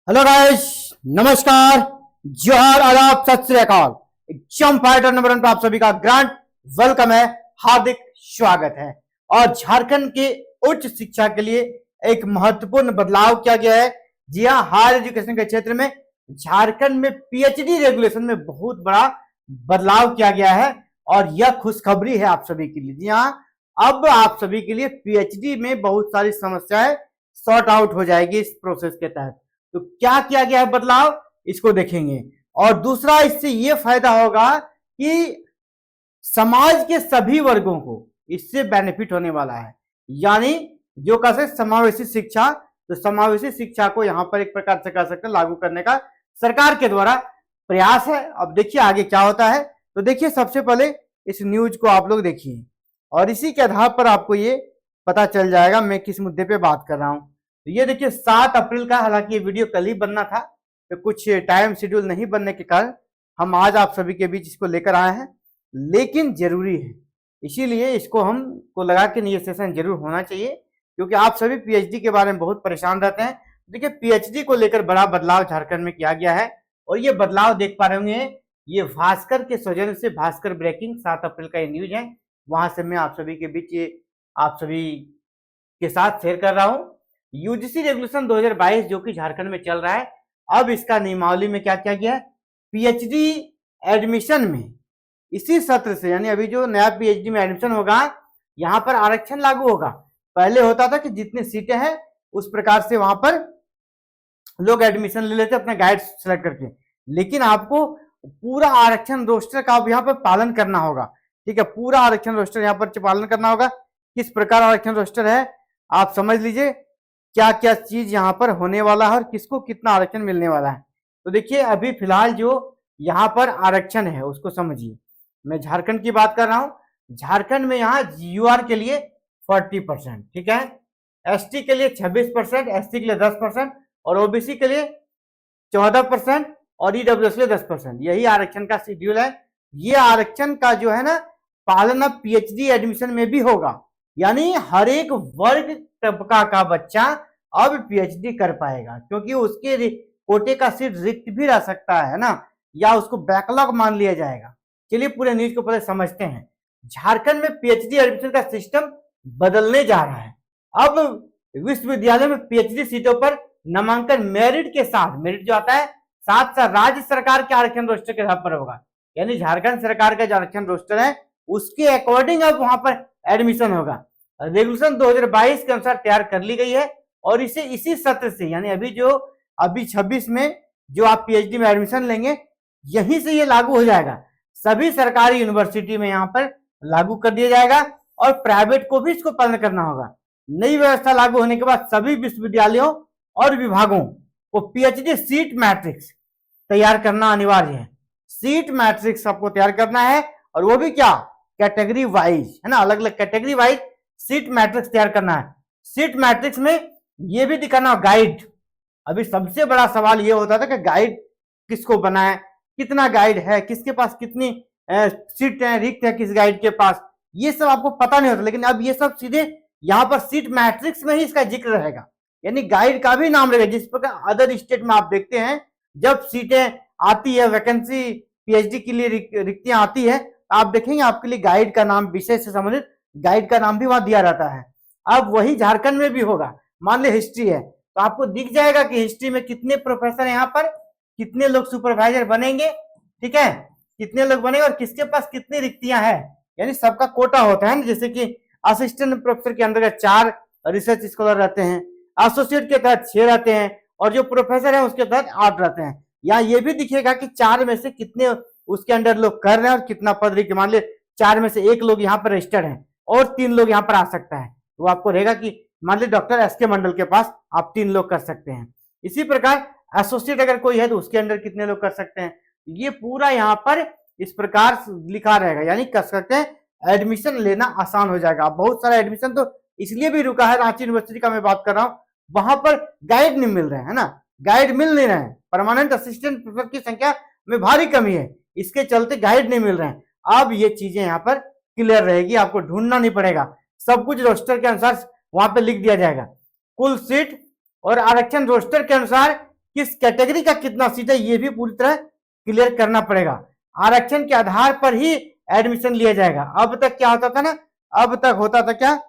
Hello guys, नमस्कार, जोहार, आदाब, सत श्री अकाल। एग्जाम फाइटर नंबर 1 पर आप सभी का ग्रांड वेलकम है, हार्दिक स्वागत है। और झारखंड के उच्च शिक्षा के लिए एक महत्वपूर्ण बदलाव किया गया है। जी हाँ, हायर एजुकेशन के क्षेत्र में झारखंड में पीएचडी रेगुलेशन में बहुत बड़ा बदलाव किया गया है और यह खुशखबरी है आप सभी के लिए। जी हाँ, अब आप सभी के लिए पीएचडी में बहुत सारी समस्याएं सॉर्ट आउट हो जाएगी इस प्रोसेस के तहत। तो क्या किया गया है बदलाव, इसको देखेंगे। और दूसरा, इससे यह फायदा होगा कि समाज के सभी वर्गों को इससे बेनिफिट होने वाला है। यानी जो कह सकते समावेशी शिक्षा, तो समावेशी शिक्षा को यहां पर एक प्रकार से कह सकते हैं लागू करने का सरकार के द्वारा प्रयास है। अब देखिए आगे क्या होता है। तो देखिए, सबसे पहले इस न्यूज को आप लोग देखिए और इसी के आधार पर आपको ये पता चल जाएगा मैं किस मुद्दे पे बात कर रहा हूं। तो ये देखिए 7 अप्रैल का, हालांकि ये वीडियो कल ही बनना था, तो कुछ टाइम शेड्यूल नहीं बनने के कारण हम आज आप सभी के बीच इसको लेकर आए हैं, लेकिन जरूरी है, इसीलिए इसको हमको लगा कि ये सेशन जरूर होना चाहिए, क्योंकि आप सभी पीएचडी के बारे में बहुत परेशान रहते हैं। देखिए, पीएचडी को लेकर बड़ा बदलाव झारखंड में किया गया है और ये बदलाव देख पा रहे होंगे, ये भास्कर के सौजन्य से, भास्कर ब्रेकिंग 7 अप्रैल का ये न्यूज है, वहां से मैं आप सभी के बीच ये आप सभी के साथ शेयर कर रहा हूं। यूजीसी रेगुलेशन 2022 जो कि झारखंड में चल रहा है, अब इसका नियमावली में क्या किया गया है, पीएचडी एडमिशन में इसी सत्र से, यानी अभी जो नया पीएचडी में एडमिशन होगा, यहां पर आरक्षण लागू होगा। पहले होता था कि जितनी सीटें हैं उस प्रकार से वहां पर लोग एडमिशन ले लेते अपने गाइड सेलेक्ट करके, लेकिन आपको पूरा आरक्षण रोस्टर का अब यहाँ पर पालन करना होगा। ठीक है, पूरा आरक्षण रोस्टर यहाँ पर पालन करना होगा। किस प्रकार आरक्षण रोस्टर है आप समझ लीजिए, क्या क्या चीज यहाँ पर होने वाला है और किसको कितना आरक्षण मिलने वाला है। तो देखिए, अभी फिलहाल जो यहाँ पर आरक्षण है उसको समझिए। मैं झारखंड की बात कर रहा हूँ। झारखंड में यहाँ यूआर के लिए 40%, ठीक है, एसटी के लिए 26%, एससी के लिए 10% और ओबीसी के लिए 14% और ईडब्ल्यूएस के लिए 10%। यही आरक्षण का शेड्यूल है। ये आरक्षण का जो है ना पालन अब पीएचडी एडमिशन में भी होगा, यानी हर एक वर्ग तबका का बच्चा अब पीएचडी कर पाएगा, क्योंकि उसके कोटे का सीट रिक्त भी रह सकता है ना, या उसको बैकलॉग मान लिया जाएगा। चलिए पूरे न्यूज को पहले समझते हैं। झारखंड में पीएचडी एडमिशन का सिस्टम बदलने जा रहा है। अब विश्वविद्यालय में पीएचडी सीटों पर नामांकन मेरिट के साथ, मेरिट जो आता है साथ साथ राज्य सरकार के आरक्षण रोस्टर के आधार पर होगा। यानी झारखंड सरकार का जो आरक्षण रोस्टर है उसके अकॉर्डिंग अब वहां पर एडमिशन होगा। रेगुलेशन 2022 के अनुसार तैयार कर ली गई है और इसे इसी सत्र से, यानी अभी 26 में जो आप पीएचडी में एडमिशन लेंगे, यहीं से ये लागू हो जाएगा। सभी सरकारी यूनिवर्सिटी में यहाँ पर लागू कर दिया जाएगा और प्राइवेट को भी इसको पालन करना होगा। नई व्यवस्था लागू होने के बाद सभी विश्वविद्यालयों और विभागों को पीएचडी सीट मैट्रिक्स तैयार करना अनिवार्य है। सीट मैट्रिक्स आपको तैयार करना है और वो भी क्या, कैटेगरी वाइज, है ना, अलग अलग कैटेगरी वाइज सीट मैट्रिक्स तैयार करना है। सीट मैट्रिक्स में ये भी दिखाना गाइड। अभी सबसे बड़ा सवाल ये होता था कि गाइड किसको बनाए, कितना गाइड है, किसके पास कितनी सीट है, रिक्त है किस गाइड के पास, ये सब आपको पता नहीं होता। लेकिन अब ये सब सीधे यहाँ पर सीट मैट्रिक्स में ही इसका जिक्र रहेगा, यानी गाइड का भी नाम रहेगा। जिस प्रकार अदर स्टेट में आप देखते हैं जब सीटें आती है, वैकेंसी पीएचडी के लिए रिक्तियां आती है, आप देखेंगे आपके लिए गाइड का नाम, विषय से संबंधित गाइड का नाम भी वहां दिया रहता है। अब वही झारखंड में भी होगा। मान ली हिस्ट्री है तो आपको दिख जाएगा कि हिस्ट्री में कितने प्रोफेसर यहाँ पर, कितने लोग सुपरवाइजर बनेंगे, ठीक है, कितने लोग बनेंगे और किसके पास कितनी रिक्तियां हैं, यानी सबका कोटा होता है ना। जैसे कि असिस्टेंट प्रोफेसर के अंदर 4 रिसर्च स्कॉलर रहते हैं, एसोसिएट के तहत 6 रहते हैं और जो प्रोफेसर है उसके तहत 8 रहते हैं। यहाँ ये भी दिखेगा कि 4 में से कितने उसके अंडर लोग कर रहे हैं और कितना पद रिक्त। मान ली 4 में से 1 लोग यहाँ पर रजिस्टर्ड है और 3 लोग यहाँ पर आ सकता है, तो आपको रहेगा कि मान ली डॉक्टर एसके मंडल के पास आप 3 लोग कर सकते हैं। इसी प्रकार एसोसिएट अगर कोई है तो उसके अंडर कितने लोग कर सकते हैं, ये पूरा यहाँ पर इस प्रकार लिखा रहेगा। यानी कर सकते हैं, एडमिशन लेना आसान हो जाएगा। बहुत सारा एडमिशन तो इसलिए भी रुका है, रांची यूनिवर्सिटी का मैं बात कर रहा हूँ, वहां पर गाइड नहीं मिल रहे हैं ना, गाइड मिल नहीं रहे हैं। परमानेंट असिस्टेंट प्रोफेसर की संख्या में भारी कमी है, इसके चलते गाइड नहीं मिल रहे हैं। अब ये चीजें यहाँ पर क्लियर रहेगी, आपको ढूंढना नहीं पड़ेगा, सब कुछ रोस्टर के अनुसार वहां पे लिख दिया जाएगा। कुल सीट और आरक्षण रोस्टर के अनुसार किस कैटेगरी का कितना सीट है ये भी पूरी तरह क्लियर करना पड़ेगा। आरक्षण के आधार पर ही एडमिशन लिया जाएगा। अब तक क्या होता था ना, अब तक होता था क्या,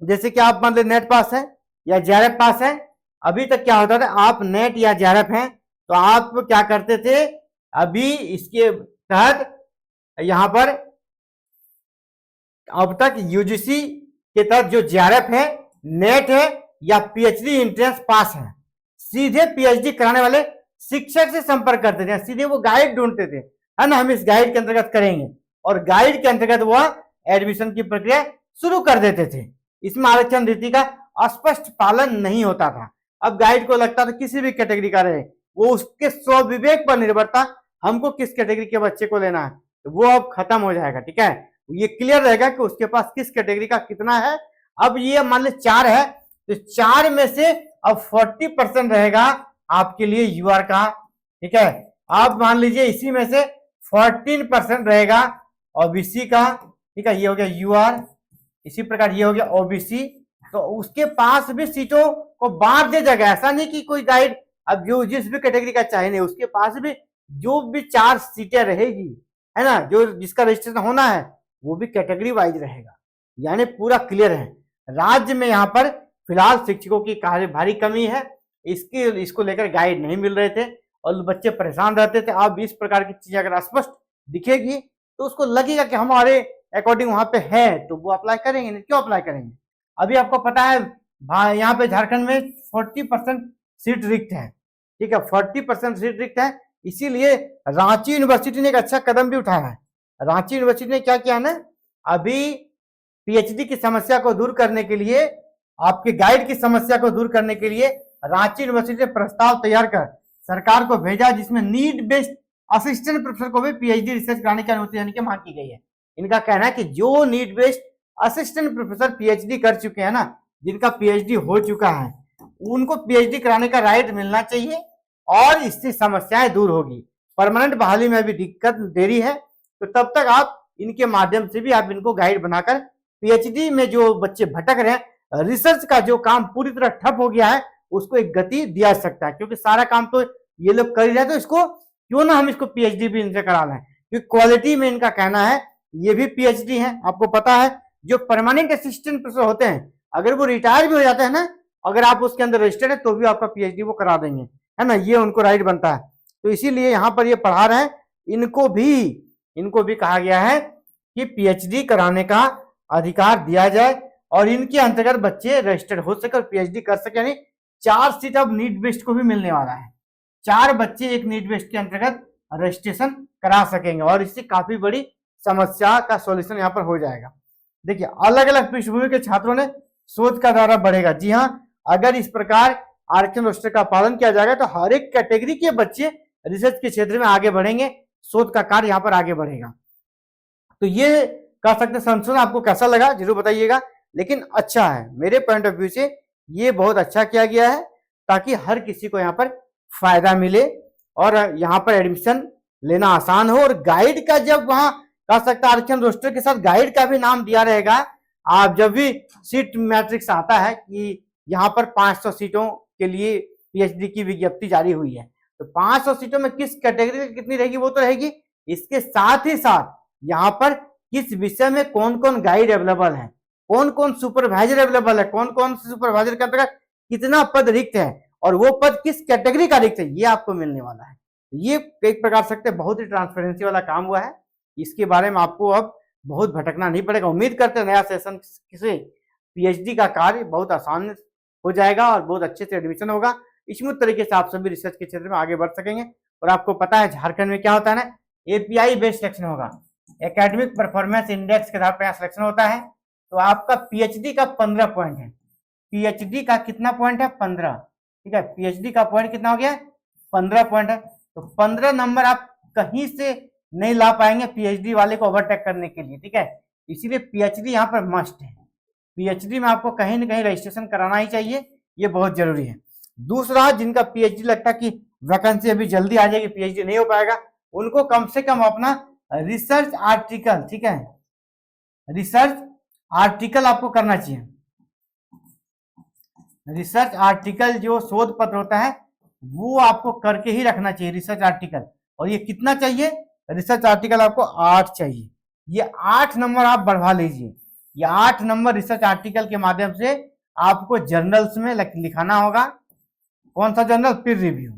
जैसे कि आप मान लो नेट पास है या जेआरएफ पास है, अभी तक क्या होता था, आप नेट या जेआरएफ हैं तो आप क्या करते थे, अभी इसके तहत यहां पर अब तक यूजीसी के तहत जो जेआरएफ है, नेट है या पीएचडी एंट्रेंस पास है, सीधे पीएचडी कराने वाले शिक्षक से संपर्क करते थे, सीधे वो गाइड ढूंढते थे, है ना, हम इस गाइड के अंतर्गत करेंगे, और गाइड के अंतर्गत वह एडमिशन की प्रक्रिया शुरू कर देते थे। इसमें आरक्षण रीति का स्पष्ट पालन नहीं होता था। अब गाइड को लगता था किसी भी कैटेगरी का रहे, वो उसके स्वविवेक पर निर्भर था, हमको किस कैटेगरी के बच्चे को लेना है, तो वो अब खत्म हो जाएगा। ठीक है, ये क्लियर रहेगा कि उसके पास किस कैटेगरी का कितना है। अब ये मान लो 4 है तो 4 में से अब 40% रहेगा आपके लिए यूआर का। ठीक है, आप मान लीजिए इसी में से 14% रहेगा ओबीसी का। ठीक है, ये हो गया यूआर, इसी प्रकार ये हो गया ओबीसी। तो उसके पास भी सीटों को बांट दिया जाएगा, ऐसा नहीं कि कोई गाइड अब जो जिस भी कैटेगरी का चाहे नहीं, उसके पास भी जो भी 4 सीटें रहेगी, है ना, जो जिसका रजिस्ट्रेशन होना है वो भी कैटेगरी वाइज रहेगा, यानी पूरा क्लियर है। राज्य में यहाँ पर फिलहाल शिक्षकों की कार्य भारी कमी है, इसको लेकर गाइड नहीं मिल रहे थे और बच्चे परेशान रहते थे। अब इस प्रकार की चीजें अगर स्पष्ट दिखेगी तो उसको लगेगा कि हमारे अकॉर्डिंग वहां पे है, तो वो अप्लाई करेंगे, नहीं क्यों अप्लाई करेंगे। अभी आपको पता है यहाँ पे झारखंड में 40% सीट रिक्त है। ठीक है, 40% सीट रिक्त है, इसीलिए रांची यूनिवर्सिटी ने एक अच्छा कदम भी उठाया है। रांची यूनिवर्सिटी ने क्या किया ना, अभी पीएचडी की समस्या को दूर करने के लिए, आपके गाइड की समस्या को दूर करने के लिए रांची यूनिवर्सिटी ने प्रस्ताव तैयार कर सरकार को भेजा, जिसमें नीड बेस्ड असिस्टेंट प्रोफेसर को भी पीएचडी रिसर्च कराने की अनुमति देने की मांग की गई है। इनका कहना है कि जो need based assistant professor PhD कर चुके हैं ना, जिनका पीएचडी हो चुका है, उनको पीएचडी कराने का राइट मिलना चाहिए और इससे समस्याएं दूर होगी। परमानेंट बहाली में अभी दिक्कत देरी है, तो तब तक आप इनके माध्यम से भी आप इनको गाइड बनाकर पीएचडी में जो बच्चे भटक रहे हैं, रिसर्च का जो काम पूरी तरह ठप हो गया है, उसको एक गति दिया जा सकता है, क्योंकि सारा काम तो ये लोग कर ही रहे हैं, तो इसको क्यों ना हम इसको पीएचडी भी इनसे करा लें, क्योंकि क्वालिटी में इनका कहना है ये भी पीएचडी है। आपको पता है जो परमानेंट असिस्टेंट प्रोफेसर होते हैं, अगर वो रिटायर भी हो जाते हैं ना, अगर आप उसके अंदर रजिस्टर्ड है तो भी आपका पीएचडी वो करा देंगे, है ना, ये उनको राइट बनता है। तो इसीलिए यहाँ पर ये पढ़ा रहे हैं, इनको भी कहा गया है कि पीएचडी कराने का अधिकार दिया जाए और इनके अंतर्गत बच्चे रजिस्टर्ड हो सके और पीएचडी कर सके। यानी 4 सीट अब नीट बेस्ड को भी मिलने वाला है, 4 बच्चे एक नीट बेस्ड के अंतर्गत रजिस्ट्रेशन करा सकेंगे और इससे काफी बड़ी समस्या का सॉल्यूशन यहाँ पर हो जाएगा। देखिए, अलग अलग पृष्ठभूमि के छात्रों ने शोध का दायरा बढ़ेगा। जी हाँ, अगर इस प्रकार आरक्षण रोस्टर का पालन किया जाएगा तो हर एक कैटेगरी के बच्चे रिसर्च के क्षेत्र में आगे बढ़ेंगे, शोध का कार्य यहाँ पर आगे बढ़ेगा। तो ये कह सकते संशोधन आपको कैसा लगा जरूर बताइएगा, लेकिन अच्छा है, मेरे पॉइंट ऑफ व्यू से ये बहुत अच्छा किया गया है, ताकि हर किसी को यहाँ पर फायदा मिले और यहाँ पर एडमिशन लेना आसान हो। और गाइड का जब वहां कह सकता आरक्षण रोस्टर के साथ गाइड का भी नाम दिया रहेगा। आप जब भी सीट मैट्रिक्स आता है कि यहाँ पर 500 सीटों के लिए पीएचडी की विज्ञप्ति जारी हुई है, तो 500 सीटों में किस कैटेगरी कितनी रहेगी वो तो रहेगी, इसके साथ ही साथ यहाँ पर किस विषय में कौन कौन गाइड अवेलेबल है, कौन कौन सुपरवाइजर अवेलेबल है, कौन कौन सुपरवाइजर के अंतर्गत कितना पद रिक्त है और वो पद किस कैटेगरी का रिक्त है, ये आपको मिलने वाला है। ये एक प्रकार सकते बहुत ही ट्रांसपेरेंसी वाला काम हुआ है, इसके बारे में आपको अब बहुत भटकना नहीं पड़ेगा। उम्मीद करते हैं नया सेशन से पीएचडी का कार्य बहुत आसान हो जाएगा और बहुत अच्छे से एडमिशन होगा, स्मूथ तरीके से आप सभी रिसर्च के क्षेत्र में आगे बढ़ सकेंगे। और आपको पता है झारखंड में क्या होता है ना, एपीआई बेस्ड सिलेक्शन होगा, एकेडमिक परफॉर्मेंस इंडेक्स के आधार पर सिलेक्शन होता है। तो आपका पीएचडी का 15 पॉइंट है, पीएचडी का कितना पॉइंट है 15, ठीक है, पीएचडी का पॉइंट कितना हो गया 15 पॉइंट है। तो 15 नंबर आप कहीं से नहीं ला पाएंगे पीएचडी वाले को ओवरटेक करने के लिए, ठीक है, इसीलिए पीएचडी यहाँ पर मस्ट है। पीएचडी में आपको कहीं ना कहीं रजिस्ट्रेशन कराना ही चाहिए, ये बहुत जरूरी है। दूसरा, जिनका पीएचडी लगता है कि वैकेंसी अभी जल्दी आ जाएगी, पीएचडी नहीं हो पाएगा, उनको कम से कम अपना रिसर्च आर्टिकल, ठीक है, रिसर्च आर्टिकल आपको करना चाहिए। रिसर्च आर्टिकल जो शोध पत्र होता है वो आपको करके ही रखना चाहिए रिसर्च आर्टिकल। और ये कितना चाहिए? रिसर्च आर्टिकल आपको 8 चाहिए। ये 8 नंबर आप बढ़वा लीजिए। ये 8 नंबर रिसर्च आर्टिकल के माध्यम से आपको जर्नल्स में लिखाना होगा। कौन सा जर्नल? पीर रिव्यू।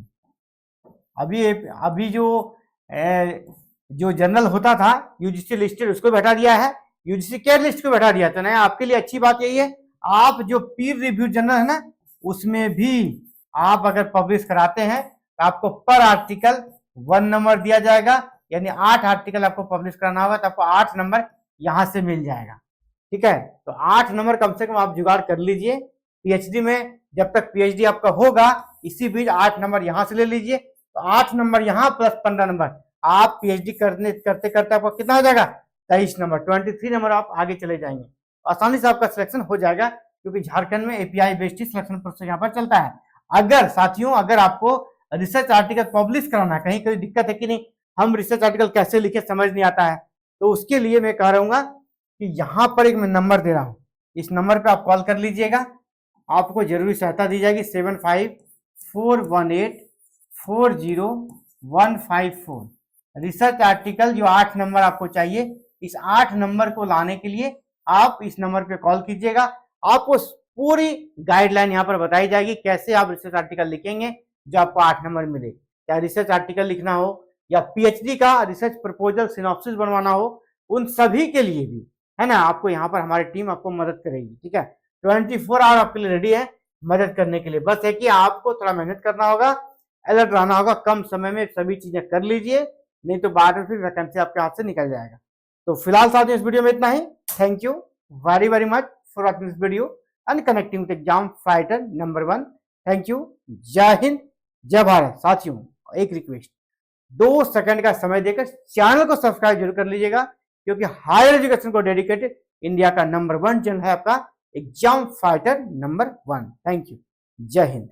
अभी जो जर्नल होता था यूजीसी लिस्टेड, उसको बैठा दिया है, यूजीसी केयर लिस्ट को बैठा दिया। तो नहीं, आपके लिए अच्छी बात यही है, आप जो पीर रिव्यू जर्नल है ना, उसमें भी आप अगर पब्लिश कराते हैं तो आपको पर आर्टिकल 1 नंबर दिया जाएगा। यानी 8 आर्टिकल आपको पब्लिश कराना होगा तो आपको 8 नंबर यहां से मिल जाएगा। ठीक है, तो 8 नंबर कम से कम आप जुगाड़ कर लीजिए। पीएचडी में जब तक पीएचडी आपका होगा, इसी बीच 8 नंबर यहां से ले लीजिए। तो 8 नंबर यहां प्लस 15 नंबर, आप पीएचडी करते करते आपको कितना हो जाएगा? 23 नंबर, 23 नंबर आप आगे चले जाएंगे। आसानी से आपका सिलेक्शन हो जाएगा, क्योंकि झारखंड में एपीआई बेस्ड सिलेक्शन प्रोसेस यहाँ पर चलता है। अगर साथियों, अगर आपको रिसर्च आर्टिकल पब्लिश कराना है, कहीं कोई दिक्कत है कि नहीं, हम रिसर्च आर्टिकल कैसे लिखे समझ नहीं आता है, तो उसके लिए मैं कह रहूंगा कि यहाँ पर एक मैं नंबर दे रहा हूँ, इस नंबर पे आप कॉल कर लीजिएगा। आपको जरूरी सहायता दी जाएगी 7541840154। रिसर्च आर्टिकल जो 8 नंबर आपको चाहिए, इस 8 नंबर को लाने के लिए आप इस नंबर पे कॉल कीजिएगा। आपको पूरी गाइडलाइन यहाँ पर बताई जाएगी कैसे आप रिसर्च आर्टिकल लिखेंगे जो आपको 8 नंबर मिले। क्या रिसर्च आर्टिकल लिखना हो या पीएचडी का रिसर्च प्रपोजल सिनॉप्सिस बनवाना हो, उन सभी के लिए भी है ना, आपको यहाँ पर हमारी टीम आपको मदद करेगी। ठीक है, 24 आवर आपके लिए रेडी है मदद करने के लिए। बस है कि आपको थोड़ा मेहनत करना होगा, अलर्ट रहना होगा, कम समय में सभी चीजें कर लीजिए, नहीं तो बाद में फिर वैकेंसी आपके हाथ से निकल जाएगा। तो फिलहाल साथियों इस वीडियो में इतना ही। Thank you very much for watching this video and connecting with exam fighter number 1। Thank you. जय हिंद, जय भारत। साथियों एक रिक्वेस्ट, 2 सेकंड का समय देकर चैनल को सब्सक्राइब जरूर कर लीजिएगा, क्योंकि हायर एजुकेशन को डेडिकेटेड इंडिया का नंबर 1 चैनल है आपका exam fighter number 1। Thank you. जय हिंद।